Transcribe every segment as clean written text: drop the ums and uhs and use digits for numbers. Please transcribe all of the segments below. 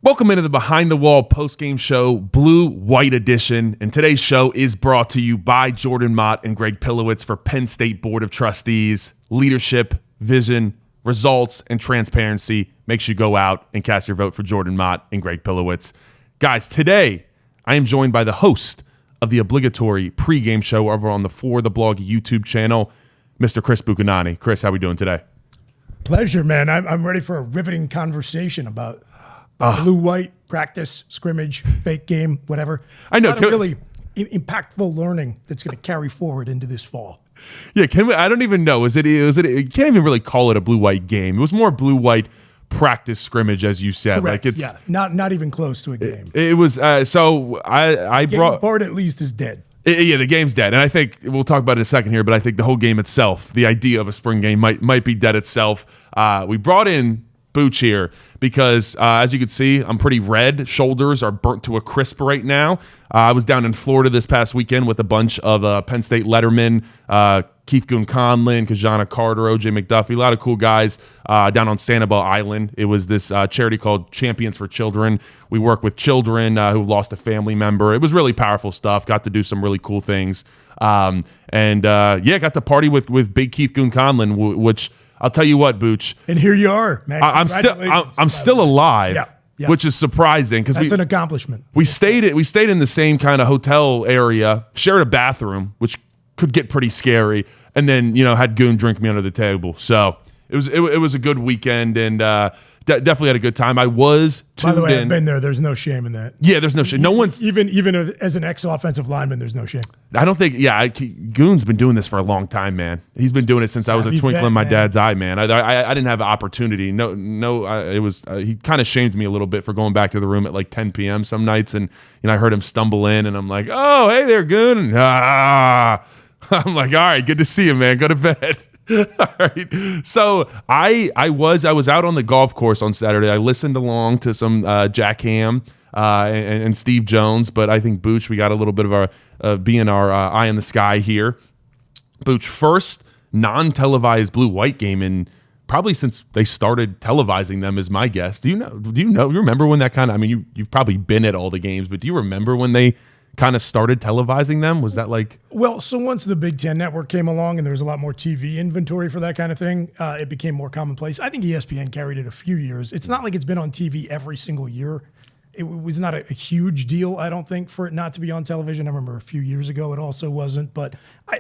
Welcome into the Behind the Wall post-game show, Blue-White Edition. And today's show is brought to you by Jordan Mott and Greg Pilowitz for Penn State Board of Trustees. Leadership, vision, results, and transparency makes you go out and cast your vote for Jordan Mott and Greg Pilowitz. Guys, today I am joined by the host of the obligatory pregame show over on the For the Blog YouTube channel, Mr. Chris Buchignani. Chris, how are we doing today? Pleasure, man. I'm ready for a riveting conversation about blue-white, practice, scrimmage, fake game, whatever. I know. Really impactful learning that's going to carry forward into this fall. Yeah, I don't even know. You can't even really call it a blue-white game. It was more blue-white practice scrimmage, as you said. Correct. Like not even close to a game. It was so I game brought part at least is dead. Yeah, the game's dead, and I think we'll talk about it in a second here. But I think the whole game itself, the idea of a spring game, might be dead itself. We brought in Booch here because, as you can see, I'm pretty red. Shoulders are burnt to a crisp right now. I was down in Florida this past weekend with a bunch of Penn State lettermen, Keith Goon-Conlin, Kajana Carter, O.J. McDuffie, a lot of cool guys down on Sanibel Island. It was this charity called Champions for Children. We work with children who've lost a family member. It was really powerful stuff. Got to do some really cool things. Got to party with Big Keith Goon-Conlin, which I'll tell you what, Booch. And here you are, man. I'm still alive, yeah. which is surprising because that's an accomplishment. We stayed in the same kind of hotel area, shared a bathroom, which could get pretty scary, and then had Goon drink me under the table. So it was a good weekend, and definitely had a good time. I was tuned in. By the way, I've been there. There's no shame in that. Yeah, there's no shame. No one's even as an ex-offensive lineman, there's no shame. I don't think. Yeah, Goon's been doing this for a long time, man. He's been doing it since I was a twinkle in my dad's eye, man. I didn't have an opportunity. It was he kind of shamed me a little bit for going back to the room at like 10 p.m. some nights, and I heard him stumble in, and I'm like, oh, hey there, Goon. I'm like, all right, good to see you, man. Go to bed. All right. So I was out on the golf course on Saturday. I listened along to some Jack Ham and Steve Jones, but I think Booch, we got a little bit of our being our eye in the sky here. Booch, first non-televised blue-white game in probably since they started televising them, is my guess. Do you remember when that kind of? I mean, you've probably been at all the games, but do you remember when they kind of started televising them? Was that like... Well, so once the Big Ten Network came along and there was a lot more TV inventory for that kind of thing, it became more commonplace. I think ESPN carried it a few years. It's not like it's been on TV every single year. It was not a huge deal, I don't think, for it not to be on television. I remember a few years ago it also wasn't. But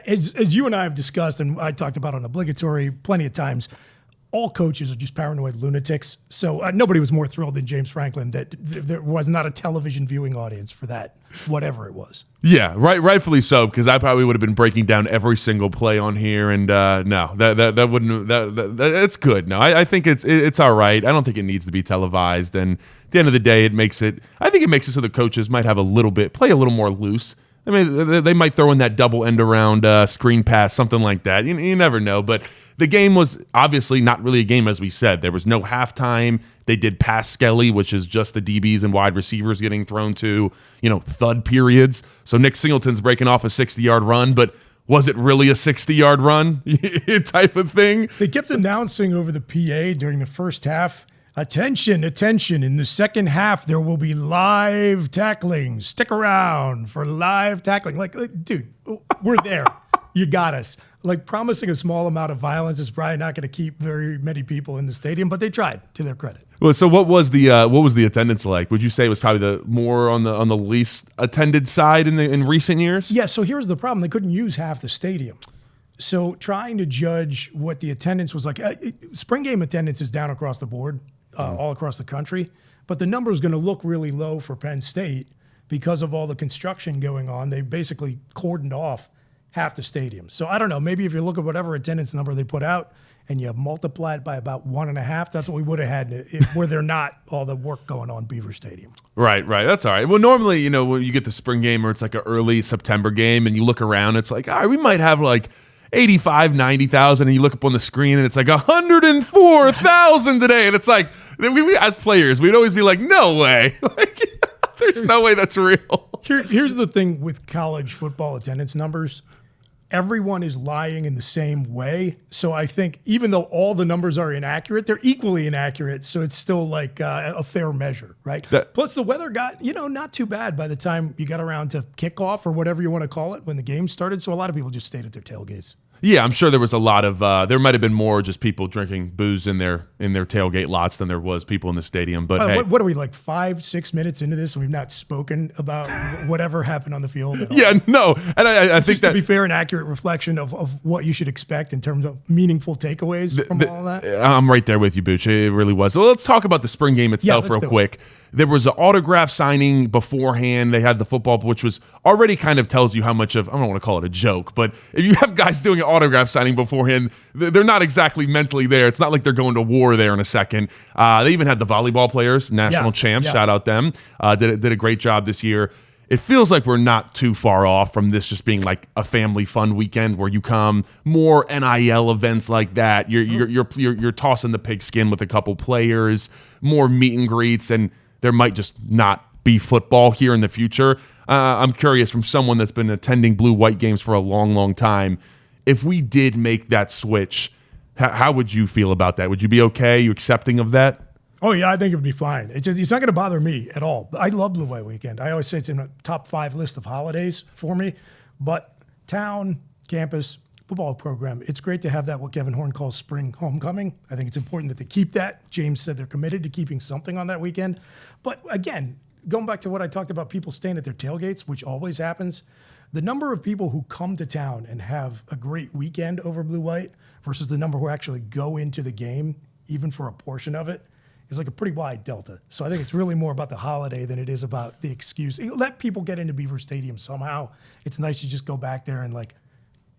as you and I have discussed, and I talked about on Obligatory plenty of times, all coaches are just paranoid lunatics. So nobody was more thrilled than James Franklin that there was not a television viewing audience for that, whatever it was. Yeah, rightfully so, because I probably would have been breaking down every single play on here, and no, that wouldn't. That's good. No, I think it's all right. I don't think it needs to be televised, and at the end of the day, I think it makes it so the coaches might have play a little more loose. I mean, they might throw in that double end around screen pass, something like that. You never know, but the game was obviously not really a game, as we said. There was no halftime. They did pass skelly, which is just the DBs and wide receivers getting thrown to, thud periods. So Nick Singleton's breaking off a 60-yard run, but was it really a 60-yard run type of thing? They kept announcing over the PA during the first half, attention, in the second half, there will be live tackling. Stick around for live tackling. Like dude, we're there. You got us. Like, promising a small amount of violence is probably not going to keep very many people in the stadium, but they tried, to their credit. Well, so what was the attendance like? Would you say it was probably the more on the least attended side in recent years? Yeah. So here's the problem: they couldn't use half the stadium. So trying to judge what the attendance was like, spring game attendance is down across the board, all across the country, but the number is going to look really low for Penn State because of all the construction going on. They basically cordoned off half the stadium. So I don't know, maybe if you look at whatever attendance number they put out and you multiply it by about 1.5, that's what we would have had were there not all the work going on Beaver Stadium. Right. That's all right. Well, normally, when you get the spring game or it's like an early September game and you look around, it's like, all right, we might have like 85, 90,000, and you look up on the screen and it's like 104,000 today. And it's like, we as players, we'd always be like, no way. There's no way that's real. Here's the thing with college football attendance numbers. everyone is lying in the same way. So I think even though all the numbers are inaccurate, they're equally inaccurate. So it's still like a fair measure, right? Plus the weather got, not too bad by the time you got around to kickoff or whatever you want to call it when the game started. So a lot of people just stayed at their tailgates. Yeah, I'm sure there was a lot of there might have been more just people drinking booze in their tailgate lots than there was people in the stadium. But hey, what are we, like 5-6 minutes into this and we've not spoken about whatever happened on the field at all? Yeah, no, and I think that, to be fair, an accurate reflection of what you should expect in terms of meaningful takeaways from all that. I'm right there with you, Buch. It really was. Well, let's talk about the spring game itself real quick. There was an autograph signing beforehand. They had the football, which was already kind of tells you how much of, I don't want to call it a joke, but if you have guys doing an autograph signing beforehand, they're not exactly mentally there. It's not like they're going to war there in a second. They even had the volleyball players, national champs, shout out them, did a great job this year. It feels like we're not too far off from this just being like a family fun weekend where you come, more NIL events like that. You're tossing the pigskin with a couple players, more meet and greets, and there might just not be football here in the future. I'm curious, from someone that's been attending blue-white games for a long, long time, if we did make that switch, how would you feel about that? Would you be okay? You accepting of that? Oh, yeah, I think it would be fine. It's not going to bother me at all. I love Blue White Weekend. I always say it's in the top 5 list of holidays for me. But town, campus, football program, it's great to have that, what Kevin Horn calls spring homecoming. I think it's important that they keep that. James said they're committed to keeping something on that weekend. But again, going back to what I talked about, people staying at their tailgates, which always happens, the number of people who come to town and have a great weekend over blue-white versus the number who actually go into the game, even for a portion of it, is like a pretty wide delta. So I think it's really more about the holiday than it is about the excuse. Let people get into Beaver Stadium somehow. It's nice to just go back there and like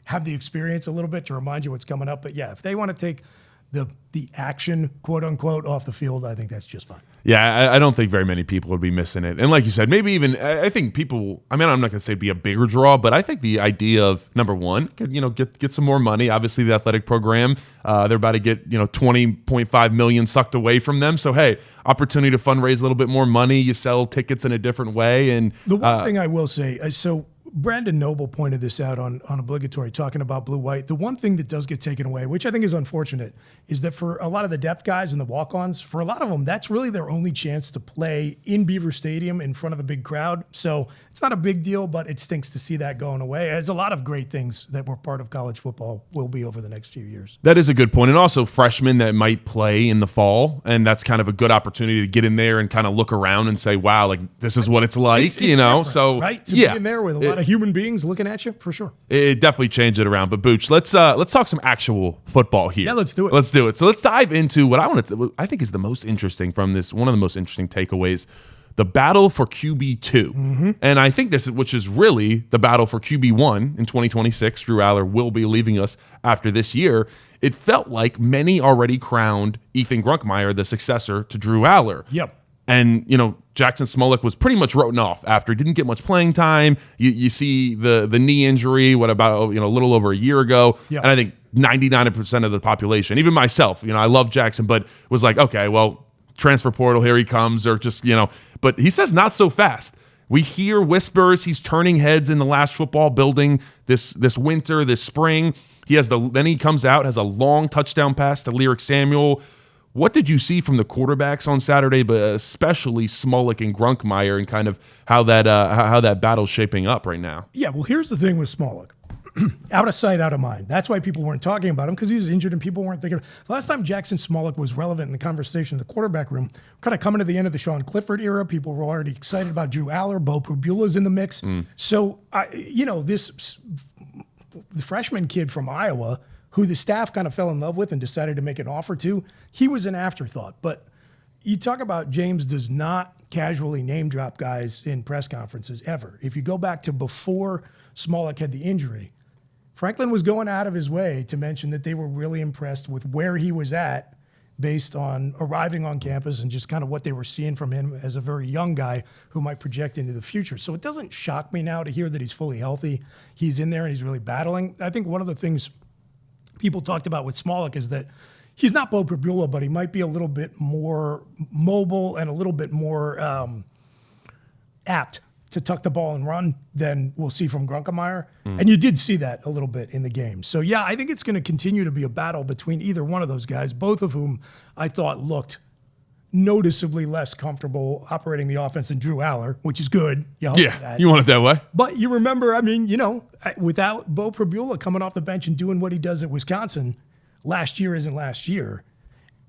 have the experience a little bit to remind you what's coming up. But yeah, if they want to take the action, quote unquote, off the field, I think that's just fine. Yeah, I don't think very many people would be missing it. And like you said, maybe even, I think people, I mean, I'm not going to say be a bigger draw, but I think the idea of, number one, get some more money. Obviously, the athletic program, they're about to get, $20.5 million sucked away from them. So, hey, opportunity to fundraise a little bit more money. You sell tickets in a different way. And the one thing I will say, so Brandon Noble pointed this out on Obligatory, talking about blue-white. The one thing that does get taken away, which I think is unfortunate, is that for a lot of the depth guys and the walk-ons, for a lot of them, that's really their only chance to play in Beaver Stadium in front of a big crowd. So it's not a big deal, but it stinks to see that going away. There's a lot of great things that were part of college football will be over the next few years. That is a good point. And also freshmen that might play in the fall, and that's kind of a good opportunity to get in there and kind of look around and say, wow, like this is what it's like, it's so right? To be in there with a lot of human beings looking at you, for sure. It definitely changed it around. But Booch, let's talk some actual football here. Yeah, let's do it. Let's do it. So let's dive into what I think is the most interesting from this. One of the most interesting takeaways: the battle for QB2. Mm-hmm. And I think which is really the battle for QB1 in 2026. Drew Aller will be leaving us after this year. It felt like many already crowned Ethan Grunkmeyer the successor to Drew Aller. Yep. And, Jackson Smolik was pretty much written off after. Didn't get much playing time. You see the knee injury, about a little over a year ago. Yep. And I think 99% of the population, even myself, I love Jackson, but was like, okay, well, transfer portal, here he comes, or just, but he says not so fast. We hear whispers he's turning heads in the last football building this winter, this spring. Then he comes out, has a long touchdown pass to Lyric Samuel. What did you see from the quarterbacks on Saturday, but especially Smolik and Grunkmeyer, and kind of how that battle's shaping up right now? Yeah, well, here's the thing with Smolik. Out of sight, out of mind. That's why people weren't talking about him, because he was injured and people weren't thinking. The last time Jackson Smolik was relevant in the conversation in the quarterback room, kind of coming to the end of the Sean Clifford era, people were already excited about Drew Aller. Bo Pribula's in the mix. So, the freshman kid from Iowa, who the staff kind of fell in love with and decided to make an offer to, he was an afterthought. But you talk about James does not casually name drop guys in press conferences ever. If you go back to before Smolik had the injury, Franklin was going out of his way to mention that they were really impressed with where he was at based on arriving on campus and just kind of what they were seeing from him as a very young guy who might project into the future. So it doesn't shock me now to hear that he's fully healthy. He's in there and he's really battling. I think one of the things people talked about with Smolik is that he's not Bo Pribula, but he might be a little bit more mobile and a little bit more apt to tuck the ball and run than we'll see from Grunkemeyer. And you did see that a little bit in the game. So, yeah, I think it's going to continue to be a battle between either one of those guys, both of whom I thought looked noticeably less comfortable operating the offense than Drew Aller, which is good. You hope that. You want it that way. But you remember, I mean, without Bo Pribula coming off the bench and doing what he does at Wisconsin, last year isn't last year.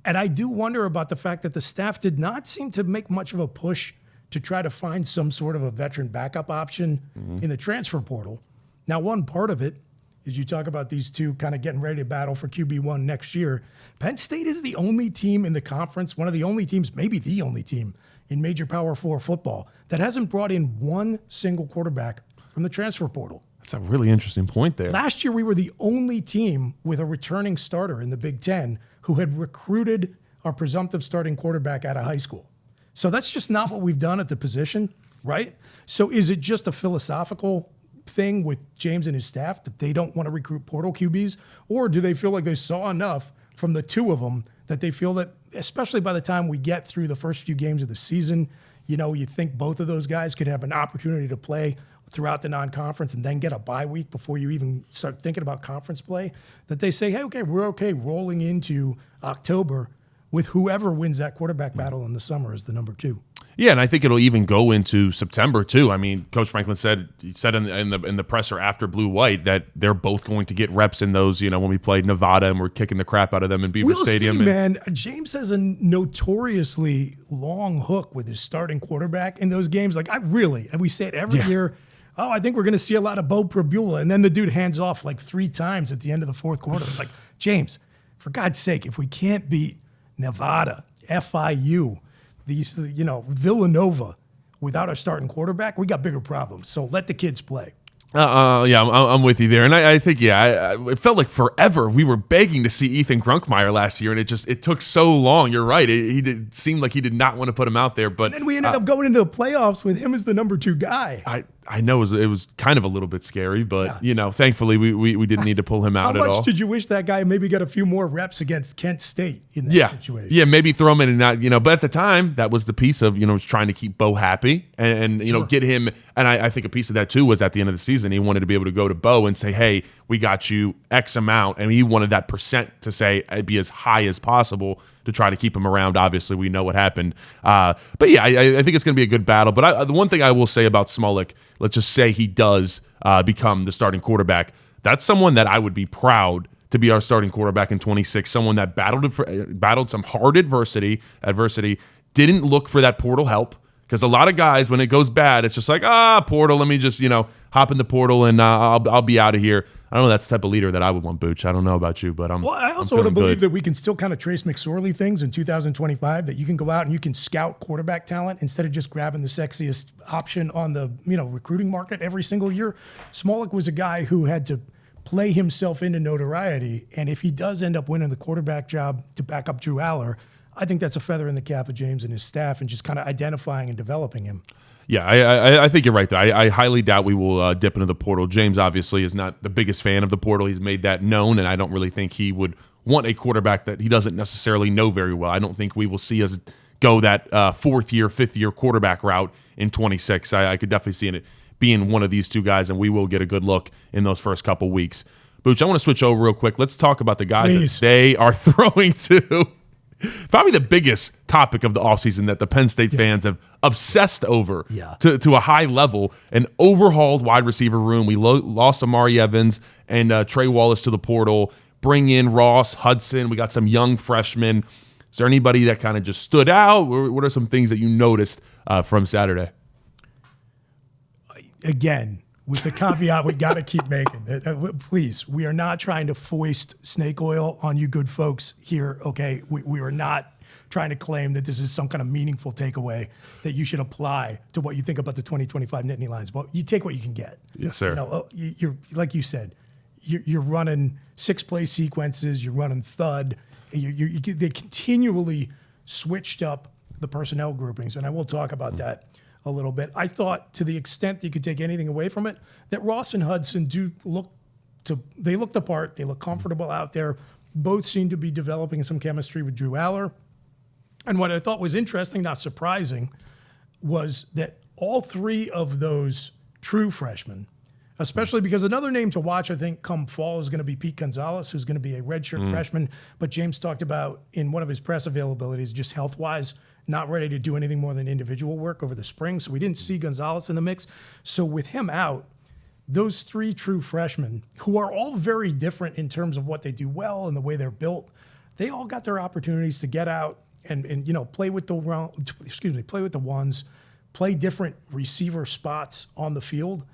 And I do wonder about the fact that the staff did not seem to make much of a push to try to find some sort of a veteran backup option in the transfer portal. Now, one part of it is you talk about these two kind of getting ready to battle for QB1 next year. Penn State is the only team in the conference, one of the only teams, maybe the only team in major Power 4 football that hasn't brought in one single quarterback from the transfer portal. That's a really interesting point there. Last year, we were the only team with a returning starter in the Big Ten who had recruited our presumptive starting quarterback out of high school. So that's just not what we've done at the position, right? So is it just a philosophical thing with James and his staff that they don't want to recruit portal QBs? Or do they feel like they saw enough from the two of them that they feel that, especially by the time we get through the first few games of the season, you think both of those guys could have an opportunity to play throughout the non-conference and then get a bye week before you even start thinking about conference play, that they say, hey, okay, we're okay rolling into October with whoever wins that quarterback battle in the summer as the number 2. Yeah, and I think it'll even go into September too. I mean, Coach Franklin said in the presser after Blue White that they're both going to get reps in those. When we played Nevada and we're kicking the crap out of them in Beaver Stadium. See, man, James has a notoriously long hook with his starting quarterback in those games. Like and we say it every year. Oh, I think we're going to see a lot of Bo Pribula, and then the dude hands off like 3 times at the end of the fourth quarter. It's like, James, for God's sake, if we can't beat Nevada, FIU, Villanova without our starting quarterback, we got bigger problems. So let the kids play. Yeah, I'm with you there, and I think it felt like forever we were begging to see Ethan Grunkemeyer last year, and it took so long. You're right; it seemed like he did not want to put him out there, but and then we ended up going into the playoffs with him as the number 2 guy. I know it was kind of a little bit scary, but thankfully we didn't need to pull him out at all. How much did you wish that guy maybe got a few more reps against Kent State in that situation? Yeah, maybe throw him in and not, but at the time that was the piece of, trying to keep Bo happy and get him. And I think a piece of that too was at the end of the season, he wanted to be able to go to Bo and say, hey, we got you X amount. And he wanted that percent to say it'd be as high as possible to try to keep him around. Obviously, we know what happened. But yeah, I think it's going to be a good battle. But the one thing I will say about Smolik, let's just say he does become the starting quarterback. That's someone that I would be proud to be our starting quarterback in 26. Someone that battled some hard adversity, didn't look for that portal help. Because a lot of guys, when it goes bad, it's just like, portal, let me just, hop in the portal and I'll be out of here. I don't know, that's the type of leader that I would want, Booch. I don't know about you, but I also want to believe that we can still kind of trace McSorley things in 2025, that you can go out and you can scout quarterback talent instead of just grabbing the sexiest option on the, recruiting market every single year. Smolik was a guy who had to play himself into notoriety, and if he does end up winning the quarterback job to back up Drew Aller, I think that's a feather in the cap of James and his staff and just kind of identifying and developing him. Yeah, I think you're right, though. I highly doubt we will dip into the portal. James obviously is not the biggest fan of the portal. He's made that known, and I don't really think he would want a quarterback that he doesn't necessarily know very well. I don't think we will see us go that 4th-year, 5th-year quarterback route in 26. I could definitely see it being one of these two guys, and we will get a good look in those first couple weeks. Booch, I want to switch over real quick. Let's talk about the guys that they are throwing to. Probably the biggest topic of the offseason that the Penn State fans have obsessed over to a high level. An overhauled wide receiver room. We lost Amari Evans and Trey Wallace to the portal. Bring in Ross, Hudson. We got some young freshmen. Is there anybody that kind of just stood out? What are some things that you noticed from Saturday? Again, with the caveat we got to keep making. Please, we are not trying to foist snake oil on you good folks here, okay? We are not trying to claim that this is some kind of meaningful takeaway that you should apply to what you think about the 2025 Nittany Lions. But you take what you can get. Yes, sir. You're like you said, you're running 6-play sequences, you're running thud. They continually switched up the personnel groupings, and I will talk about that a little bit. I thought, to the extent that you could take anything away from it, that Ross and Hudson they looked apart. They look comfortable out there. Both seem to be developing some chemistry with Drew Aller. And what I thought was interesting, not surprising, was that all three of those true freshmen, especially because another name to watch, I think, come fall is going to be Pete Gonzalez, who's going to be a redshirt freshman. But James talked about in one of his press availabilities, just health-wise, not ready to do anything more than individual work over the spring. So we didn't see Gonzalez in the mix. So with him out, those three true freshmen, who are all very different in terms of what they do well and the way they're built, they all got their opportunities to get out and play with the ones, play different receiver spots on the field.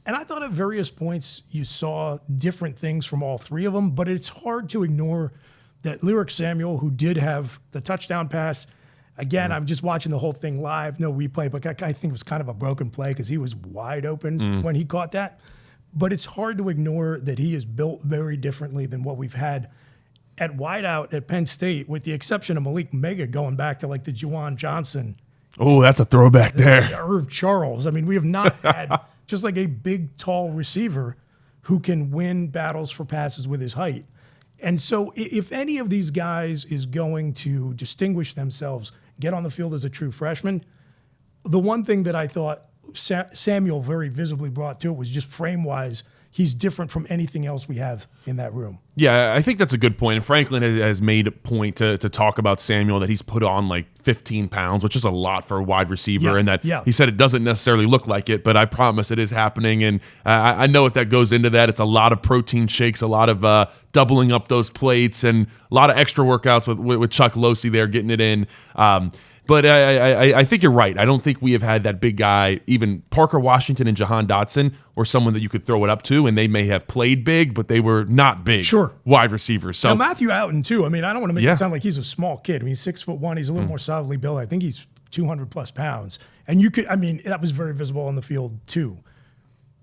And I thought at various points you saw different things from all three of them, but it's hard to ignore that Lyric Samuel, who did have the touchdown pass. Again, I'm just watching the whole thing live, no replay, but I think it was kind of a broken play because he was wide open when he caught that. But it's hard to ignore that he is built very differently than what we've had at wideout at Penn State, with the exception of Malik Mega going back to like the Juwan Johnson. Oh, that's a throwback there. Irv Charles. I mean, we have not had just like a big, tall receiver who can win battles for passes with his height. And so if any of these guys is going to distinguish themselves, get on the field as a true freshman, the one thing that I thought Samuel very visibly brought to it was just frame-wise, he's different from anything else we have in that room. Yeah, I think that's a good point. And Franklin has made a point to talk about Samuel, that he's put on like 15 pounds, which is a lot for a wide receiver. And that he said it doesn't necessarily look like it, but I promise it is happening. And I know what that goes into that. It's a lot of protein shakes, a lot of doubling up those plates, and a lot of extra workouts with Chuck Losey there getting it in. But I think you're right. I don't think we have had that big guy. Even Parker Washington and Jahan Dotson were someone that you could throw it up to, and they may have played big, but they were not big wide receivers. So now Matthew Outen, too. I mean, I don't want to make it sound like he's a small kid. I mean, he's 6'1". He's a little more solidly built. I think he's 200-plus pounds. And that was very visible on the field, too.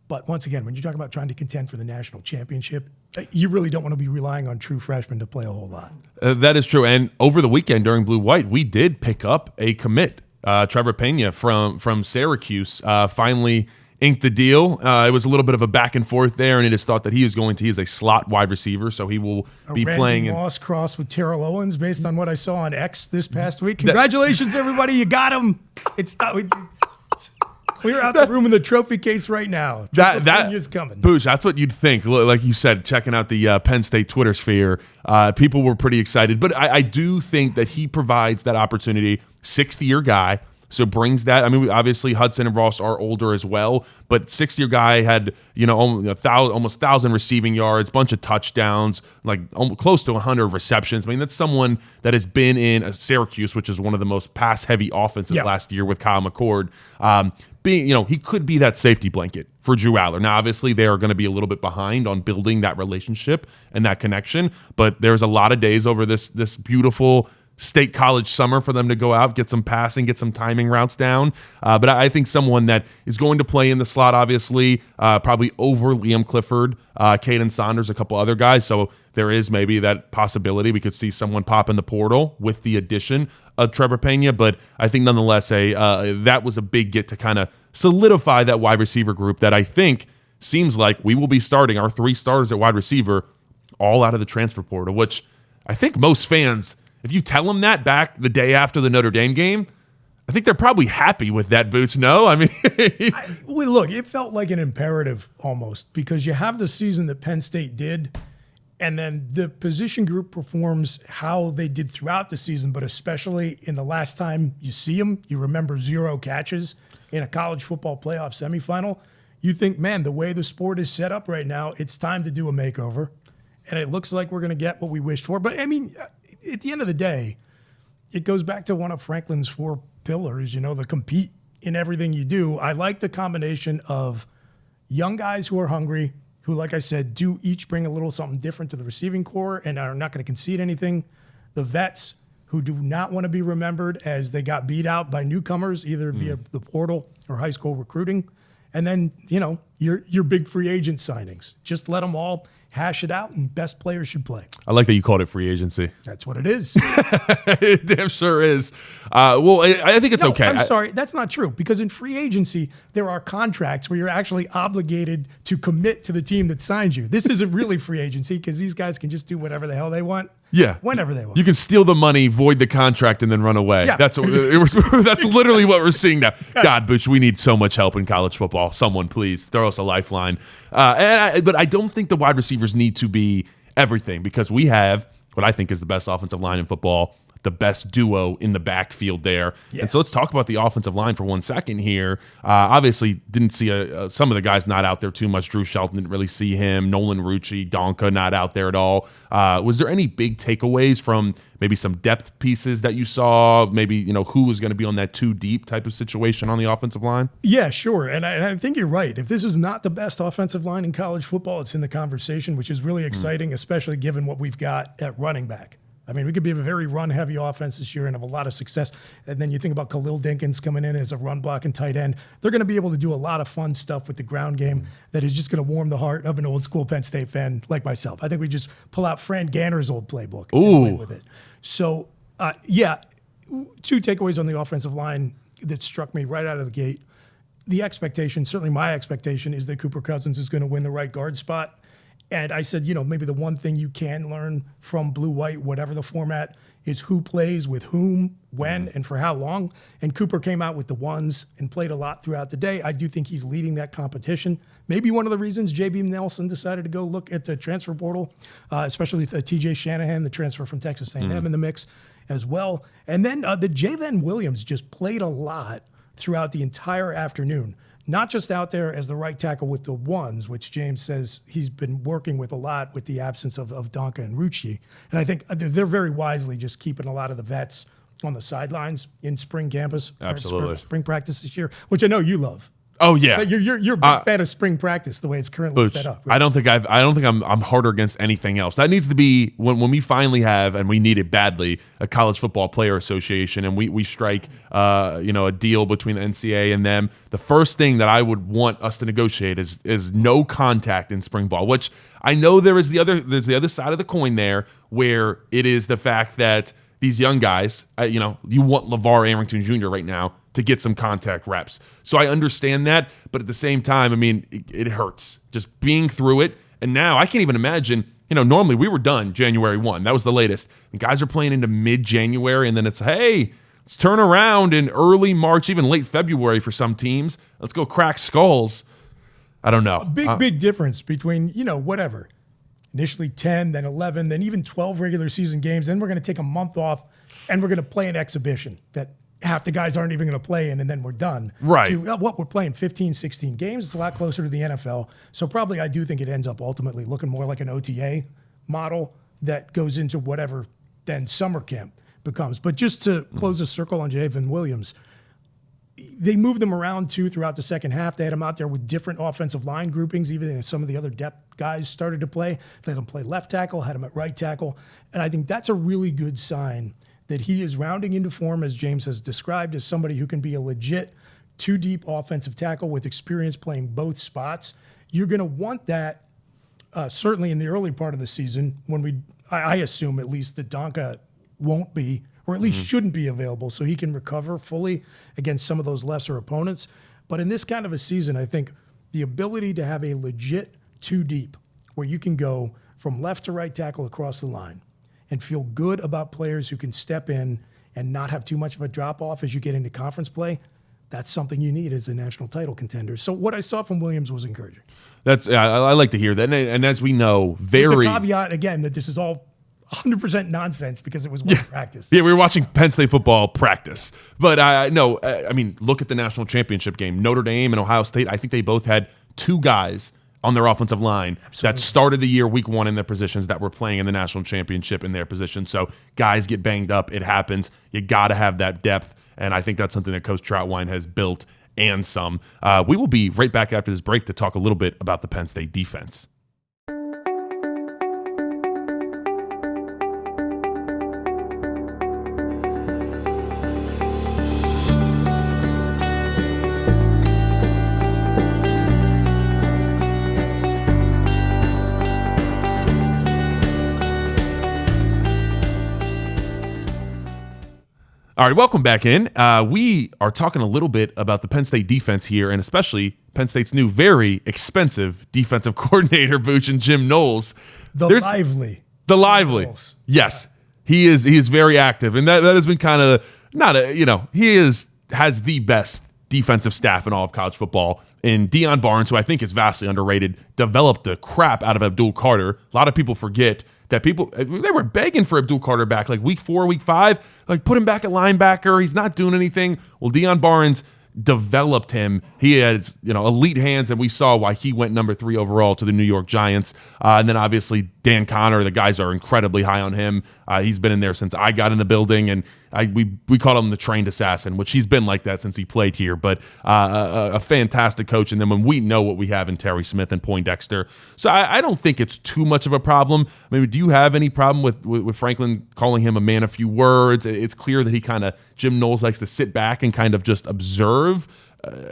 But once again, when you talk about trying to contend for the national championship, you really don't want to be relying on true freshmen to play a whole lot. That is true. And over the weekend during Blue White, we did pick up a commit. Trevor Pena from Syracuse finally inked the deal. It was a little bit of a back and forth there, and it is thought that he is a slot wide receiver, so he will be playing. Randy Moss cross with Terrell Owens, based on what I saw on X this past week. Congratulations, everybody! You got him. It's not. Clear out the room in the trophy case right now. That is coming. Boosh, that's what you'd think. Like you said, checking out the Penn State Twitter sphere, people were pretty excited. But I do think that he provides that opportunity. 6th-year guy, so brings that. I mean, obviously Hudson and Ross are older as well, but 6th-year guy had almost 1,000 receiving yards, bunch of touchdowns, like close to 100 receptions. I mean, that's someone that has been in Syracuse, which is one of the most pass-heavy offenses last year with Kyle McCord. He could be that safety blanket for Drew Aller. Now, obviously, they are going to be a little bit behind on building that relationship and that connection, but there's a lot of days over this beautiful state college summer for them to go out, get some passing, get some timing routes down. But I think someone that is going to play in the slot, obviously, probably over Liam Clifford, Caden Saunders, a couple other guys. So there is maybe that possibility we could see someone pop in the portal with the addition of Trevor Pena. But I think nonetheless, that was a big get to kind of solidify that wide receiver group that I think seems like we will be starting our 3 starters at wide receiver all out of the transfer portal, which I think most fans, if you tell them that back the day after the Notre Dame game, I think they're probably happy with that, Boots. No? I mean, look, it felt like an imperative almost, because you have the season that Penn State did, and then the position group performs how they did throughout the season, but especially in the last time you see them, you remember 0 catches in a college football playoff semifinal. You think, man, the way the sport is set up right now, it's time to do a makeover. And it looks like we're going to get what we wished for. But, I mean, at the end of the day, it goes back to one of Franklin's 4 pillars, the compete in everything you do. I like the combination of young guys who are hungry, who, like I said, do each bring a little something different to the receiving corps and are not going to concede anything. The vets who do not want to be remembered as they got beat out by newcomers, either via the portal or high school recruiting. And then, your big free agent signings. Just let them all hash it out, and best players should play. I like that you called it free agency. That's what it is. It damn sure is. I think it's okay. I'm sorry. That's not true, because in free agency, there are contracts where you're actually obligated to commit to the team that signs you. This isn't really free agency because these guys can just do whatever the hell they want. Yeah. Whenever they want. You can steal the money, void the contract, and then run away. Yeah. That's literally what we're seeing now. God, Butch, we need so much help in college football. Someone, please, throw us a lifeline. But I don't think the wide receivers need to be everything, because we have what I think is the best offensive line in football, the best duo in the backfield there. Yeah. And so let's talk about the offensive line for 1 second here. Obviously, didn't see some of the guys not out there too much. Drew Shelton didn't really see him. Nolan Rucci, Donka not out there at all. Was there any big takeaways from maybe some depth pieces that you saw? Maybe, who was going to be on that too deep type of situation on the offensive line? Yeah, sure. And I think you're right. If this is not the best offensive line in college football, it's in the conversation, which is really exciting, especially given what we've got at running back. I mean, we could be a very run-heavy offense this year and have a lot of success. And then you think about Khalil Dinkins coming in as a run-blocking tight end. They're going to be able to do a lot of fun stuff with the ground game that is just going to warm the heart of an old-school Penn State fan like myself. I think we just pull out Fran Ganner's old playbook and win with it. So, two takeaways on the offensive line that struck me right out of the gate. The expectation, certainly my expectation, is that Cooper Cousins is going to win the right guard spot. And I said, maybe the one thing you can learn from blue-white, whatever the format, is who plays with whom, when, and for how long. And Cooper came out with the ones and played a lot throughout the day. I do think he's leading that competition. Maybe one of the reasons J.B. Nelson decided to go look at the transfer portal, especially with T.J. Shanahan, the transfer from Texas A&M in the mix as well. And then the Javen Williams just played a lot throughout the entire afternoon. Not just out there as the right tackle with the ones, which James says he's been working with a lot with the absence of Donka and Rucci. And I think they're very wisely just keeping a lot of the vets on the sidelines in spring campus. Absolutely. Or spring practice this year, which I know you love. Oh yeah, so you're a big fan of spring practice the way it's currently set up. Right? I don't think I'm harder against anything else. That needs to be when we finally have, and we need it badly, a college football player association, and we strike a deal between the NCAA and them. The first thing that I would want us to negotiate is no contact in spring ball, which I know there's the other side of the coin there, where it is the fact that these young guys, you want LeVar Arrington Jr. right now to get some contact reps. So I understand that, but at the same time, I mean, it hurts just being through it. And now I can't even imagine, normally we were done January 1. That was the latest. And guys are playing into mid-January, and then it's, hey, let's turn around in early March, even late February for some teams. Let's go crack skulls. I don't know. Big difference between, whatever. Initially 10, then 11, then even 12 regular season games. Then we're going to take a month off, and we're going to play an exhibition that half the guys aren't even going to play in, and then we're done. Right. We're playing 15, 16 games. It's a lot closer to the NFL. So probably I do think it ends up ultimately looking more like an OTA model that goes into whatever then summer camp becomes. But just to close the circle on Javen Williams, they moved them around too throughout the second half. They had him out there with different offensive line groupings, even as some of the other depth guys started to play. They had him play left tackle, had him at right tackle. And I think that's a really good sign that he is rounding into form, as James has described, as somebody who can be a legit two-deep offensive tackle with experience playing both spots. You're going to want that certainly in the early part of the season when I assume at least that Donka won't be, or at least shouldn't be available, so he can recover fully against some of those lesser opponents. But in this kind of a season, I think the ability to have a legit two-deep where you can go from left to right tackle across the line and feel good about players who can step in and not have too much of a drop-off as you get into conference play, that's something you need as a national title contender. So what I saw from Williams was encouraging. I like to hear that. And as we know, With the caveat, again, that this is all 100% nonsense because it was one practice. Yeah, we were watching Penn State football practice. But look at the national championship game. Notre Dame and Ohio State, I think they both had two guys on their offensive line that started the year week 1 in their positions that were playing in the national championship in their position. So guys get banged up. It happens. You got to have that depth. And I think that's something that Coach Troutwine has built and some. We will be right back after this break to talk a little bit about the Penn State defense. All right, welcome back in. We are talking a little bit about the Penn State defense here, and especially Penn State's new, very expensive defensive coordinator, Booch and Jim Knowles. The The lively. Yes. Yeah. He is very active. And that has been kind of has the best defensive staff in all of college football. And Deion Barnes, who I think is vastly underrated, developed the crap out of Abdul Carter. A lot of people forget that they were begging for Abdul Carter back like week 4, week 5. Like, put him back at linebacker. He's not doing anything. Well, Deion Barnes developed him. He has, elite hands, and we saw why he went number 3 overall to the New York Giants. And then obviously Dan Connor, the guys are incredibly high on him. He's been in there since I got in the building, and we called him the trained assassin, which he's been like that since he played here. But a fantastic coach. And then when we know what we have in Terry Smith and Poindexter, so I don't think it's too much of a problem. I mean, do you have any problem with Franklin calling him a man of few words? It's clear that he kind of, Jim Knowles likes to sit back and kind of just observe.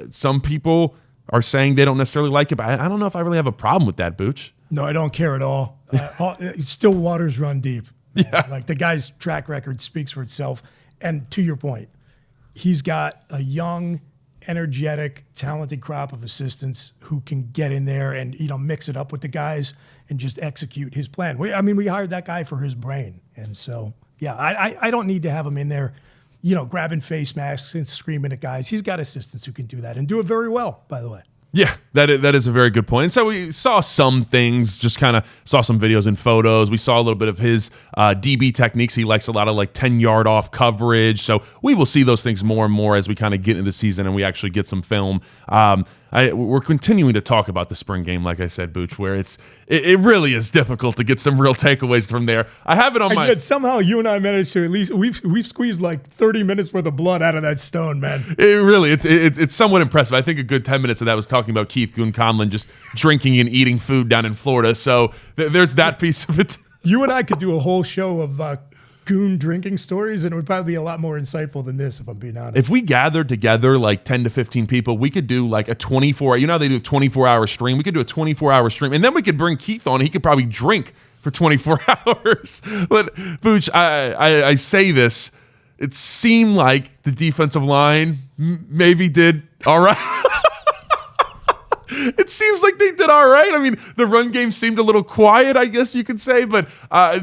Some people are saying they don't necessarily like it, but I don't know if I really have a problem with that, Booch. No, I don't care at all. Still waters run deep. Yeah. Like, the guy's track record speaks for itself. And to your point, he's got a young, energetic, talented crop of assistants who can get in there and, mix it up with the guys and just execute his plan. We hired that guy for his brain. And so, yeah, I don't need to have him in there, grabbing face masks and screaming at guys. He's got assistants who can do that and do it very well, by the way. Yeah, that is a very good point. And so we saw some things, just kind of saw some videos and photos. We saw a little bit of his DB techniques. He likes a lot of 10-yard off coverage. So we will see those things more and more as we kind of get into the season and we actually get some film. We're continuing to talk about the spring game, like I said, Booch, where it really is difficult to get some real takeaways from there. I have it on my. Yet somehow you and I managed to at least we've squeezed 30 minutes worth of blood out of that stone, man. It's somewhat impressive. I think a good 10 minutes of that was talking about Keith Goon-Conlon just drinking and eating food down in Florida. So there's that piece of it. You and I could do a whole show of Goon drinking stories, and it would probably be a lot more insightful than this, if I'm being honest. If we gathered together 10 to 15 people, we could do a 24, they do a 24-hour stream. We could do a 24-hour stream, and then we could bring Keith on. He could probably drink for 24 hours. But, Booch, I say this, it seemed like the defensive line maybe did all right. It seems like they did all right. I mean, the run game seemed a little quiet, I guess you could say. But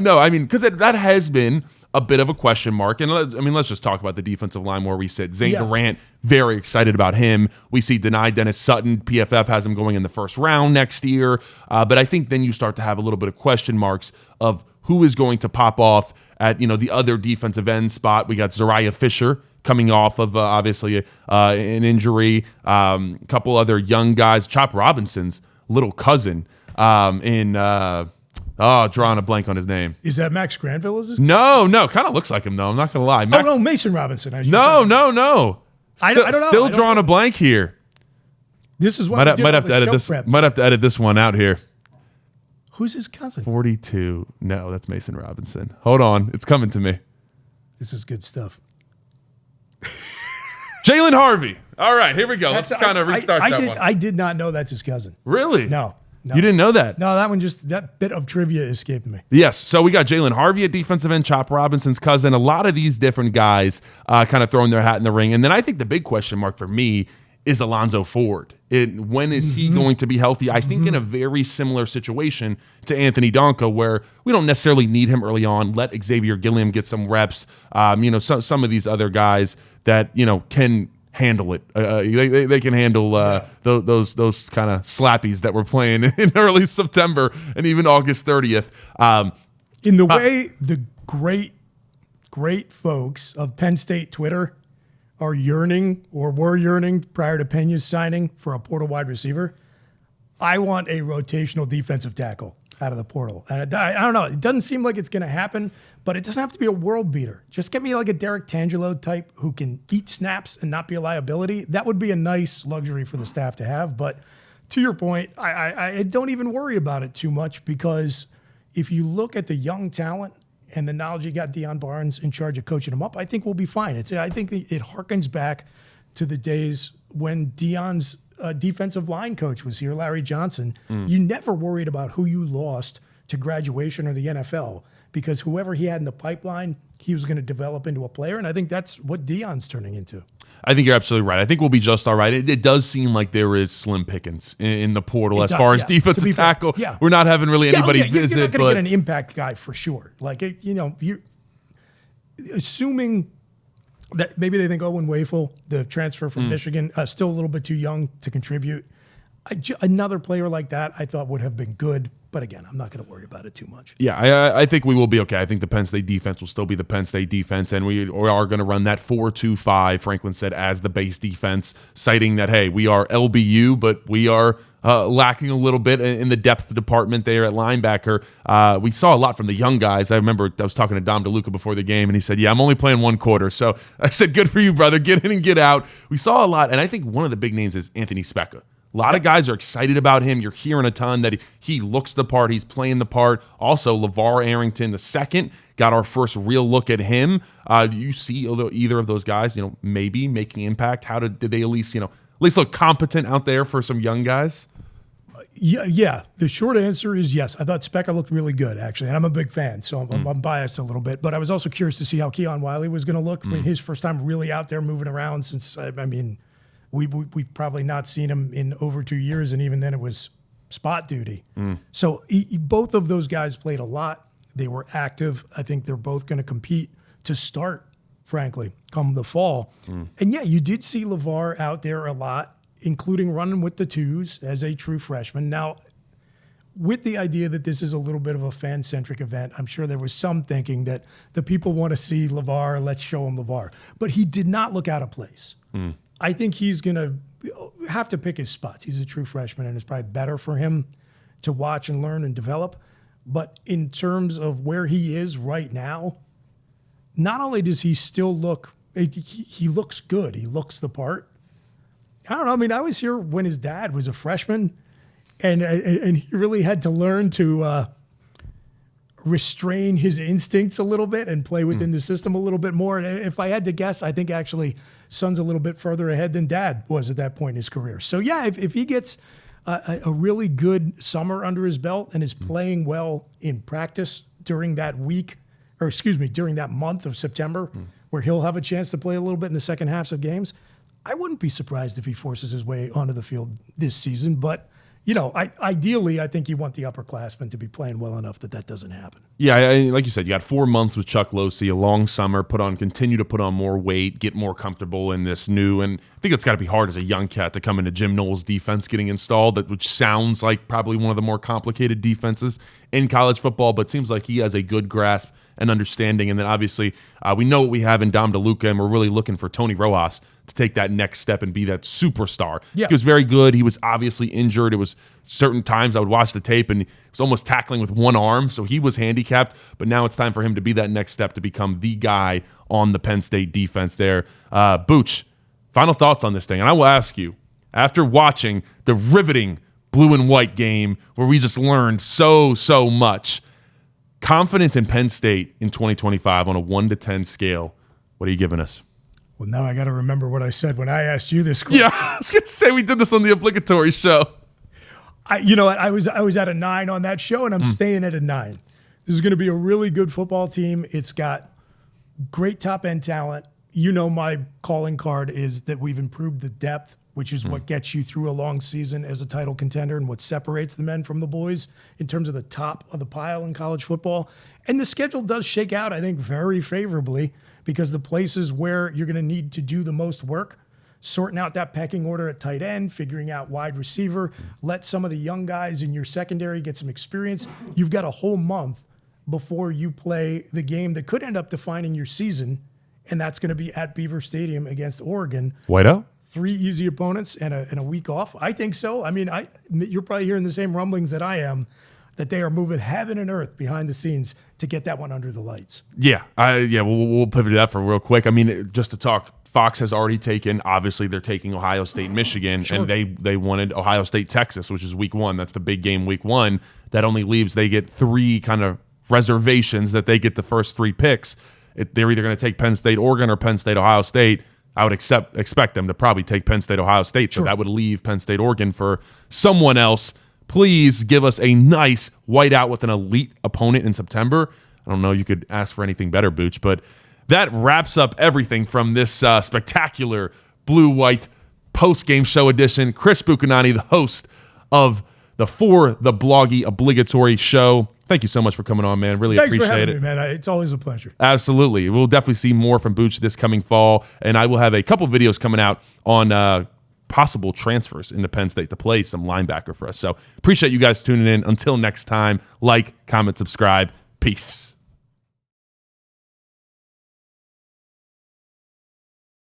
no, I mean, because that has been a bit of a question mark. And let's just talk about the defensive line where we sit. Zane Durant, very excited about him. We see denied Dennis Sutton. PFF has him going in the first round next year. But I think then you start to have a little bit of question marks of who is going to pop off at the other defensive end spot. We got Zariah Fisher coming off of obviously an injury. Couple other young guys. Chop Robinson's little cousin drawing a blank on his name. Is that Max Granville? Is this? No. Kind of looks like him, though. I'm not going to lie. No, Mason Robinson. No. I don't know. Still drawing a blank here. This is what might have to edit this. Prep. Might have to edit this one out here. Who's his cousin? 42. No, that's Mason Robinson. Hold on. It's coming to me. This is good stuff. Jalen Harvey. All right, here we go. Let's kind of restart that one. I did not know that's his cousin. Really? No. You didn't know that? No, that bit of trivia escaped me. Yes. So we got Jalen Harvey at defensive end, Chop Robinson's cousin. A lot of these different guys kind of throwing their hat in the ring. And then I think the big question mark for me is Alonzo Ford. When is he going to be healthy? I think in a very similar situation to Anthony Donko, where we don't necessarily need him early on. Let Xavier Gilliam get some reps. Some of these other guys that can handle it. They can handle those kind of slappies that we're playing in early September and even August 30th. In the way the great folks of Penn State Twitter are yearning or were yearning prior to Pena's signing for a portal wide receiver, I want a rotational defensive tackle out of the portal. And I don't know. It doesn't seem like it's going to happen, but it doesn't have to be a world beater. Just get me like a Derek Tangelo type who can eat snaps and not be a liability. That would be a nice luxury for the staff to have. But to your point, I don't even worry about it too much, because if you look at the young talent and the knowledge you got Deion Barnes in charge of coaching them up, I think we'll be fine. I think it harkens back to the days when Deion's defensive line coach was here, Larry Johnson. You never worried about who you lost to graduation or the NFL, because whoever he had in the pipeline, he was going to develop into a player. And I think that's what Deion's turning into. I think you're absolutely right. I think we'll be just all right. It does seem like there is slim pickings in the portal as far as defensive tackle. Yeah. We're not having really anybody visit. You're not going to get an impact guy for sure. Like, you're assuming that maybe they think Owen Wafel, the transfer from Michigan, still a little bit too young to contribute. Another player like that I thought would have been good. But again, I'm not going to worry about it too much. Yeah, I think we will be okay. I think the Penn State defense will still be the Penn State defense, and we are going to run that 4-2-5, Franklin said, as the base defense, citing that, hey, we are LBU, but we are lacking a little bit in the depth department there at linebacker. We saw a lot from the young guys. I remember I was talking to Dom DeLuca before the game, and he said, yeah, I'm only playing one quarter. So I said, good for you, brother. Get in and get out. We saw a lot, and I think one of the big names is Anthony Specca. A lot of guys are excited about him. You're hearing a ton that he looks the part. He's playing the part. Also, LeVar Arrington II got our first real look at him. Do you see either of those guys, maybe making impact? How did they at least look competent out there for some young guys? Yeah. The short answer is yes. I thought Specca looked really good, actually, and I'm a big fan, so I'm biased a little bit. But I was also curious to see how Keon Wiley was going to look. His first time really out there moving around since, we've probably not seen him in over 2 years, and even then it was spot duty. So both of those guys played a lot. They were active. I think they're both going to compete to start, frankly, come the fall. And yeah, you did see LeVar out there a lot, including running with the twos as a true freshman. Now, with the idea that this is a little bit of a fan-centric event, I'm sure there was some thinking that the people want to see LeVar, let's show him LeVar. But he did not look out of place. I think he's going to have to pick his spots. He's a true freshman, and it's probably better for him to watch and learn and develop. But in terms of where he is right now, not only does he still look, he looks good. He looks the part. I don't know. I was here when his dad was a freshman, and he really had to learn to restrain his instincts a little bit and play within the system a little bit more. And if I had to guess, I think actually son's a little bit further ahead than dad was at that point in his career. So yeah, if he gets a really good summer under his belt and is playing well in practice during that during that month of September, where he'll have a chance to play a little bit in the second halves of games, I wouldn't be surprised if he forces his way onto the field this season. But ideally, I think you want the upperclassmen to be playing well enough that doesn't happen. Yeah, like you said, you got 4 months with Chuck Losey, a long summer, continue to put on more weight, get more comfortable in this new, and I think it's got to be hard as a young cat to come into Jim Knowles' defense getting installed, which sounds like probably one of the more complicated defenses in college football, but seems like he has a good grasp and understanding. And then obviously we know what we have in Dom DeLuca, and we're really looking for Tony Rojas to take that next step and be that superstar. Yeah. He was very good. He was obviously injured. It was certain times I would watch the tape and he was almost tackling with one arm, so he was handicapped. But now it's time for him to be that next step to become the guy on the Penn State defense there. Booch, final thoughts on this thing. And I will ask you, after watching the riveting blue and white game where we just learned so much, confidence in Penn State in 2025 on a 1 to 10 scale, what are you giving us? Well, now I got to remember what I said when I asked you this question. Yeah, I was going to say we did this on the obligatory show. I was at a 9 on that show, and I'm staying at a 9. This is going to be a really good football team. It's got great top-end talent. My calling card is that we've improved the depth, which is what gets you through a long season as a title contender and what separates the men from the boys in terms of the top of the pile in college football. And the schedule does shake out, I think, very favorably, because the places where you're going to need to do the most work, sorting out that pecking order at tight end, figuring out wide receiver, let some of the young guys in your secondary get some experience. You've got a whole month before you play the game that could end up defining your season, and that's going to be at Beaver Stadium against Oregon. Whiteout? 3 easy opponents and a week off. I think so. You're probably hearing the same rumblings that I am, that they are moving heaven and earth behind the scenes to get that one under the lights. Yeah. We'll pivot to that for real quick. Just to talk, Fox has already taken, obviously they're taking Ohio State, Michigan, and they wanted Ohio State, Texas, which is week 1. That's the big game week 1. That only leaves, they get 3 kind of reservations that they get the first 3 picks. They're either going to take Penn State, Oregon, or Penn State, Ohio State. I would expect them to probably take Penn State, Ohio State. So that would leave Penn State, Oregon for someone else. Please give us a nice whiteout with an elite opponent in September. I don't know you could ask for anything better, Booch, but that wraps up everything from this spectacular blue-white post-game show edition. Chris Buchignani, the host of the For the Bloggy obligatory show. Thank you so much for coming on, man. Really appreciate it. Thanks for having me, man. It's always a pleasure. Absolutely. We'll definitely see more from Booch this coming fall, and I will have a couple videos coming out on possible transfers into Penn State to play some linebacker for us. So appreciate you guys tuning in. Until next time, like, comment, subscribe. Peace.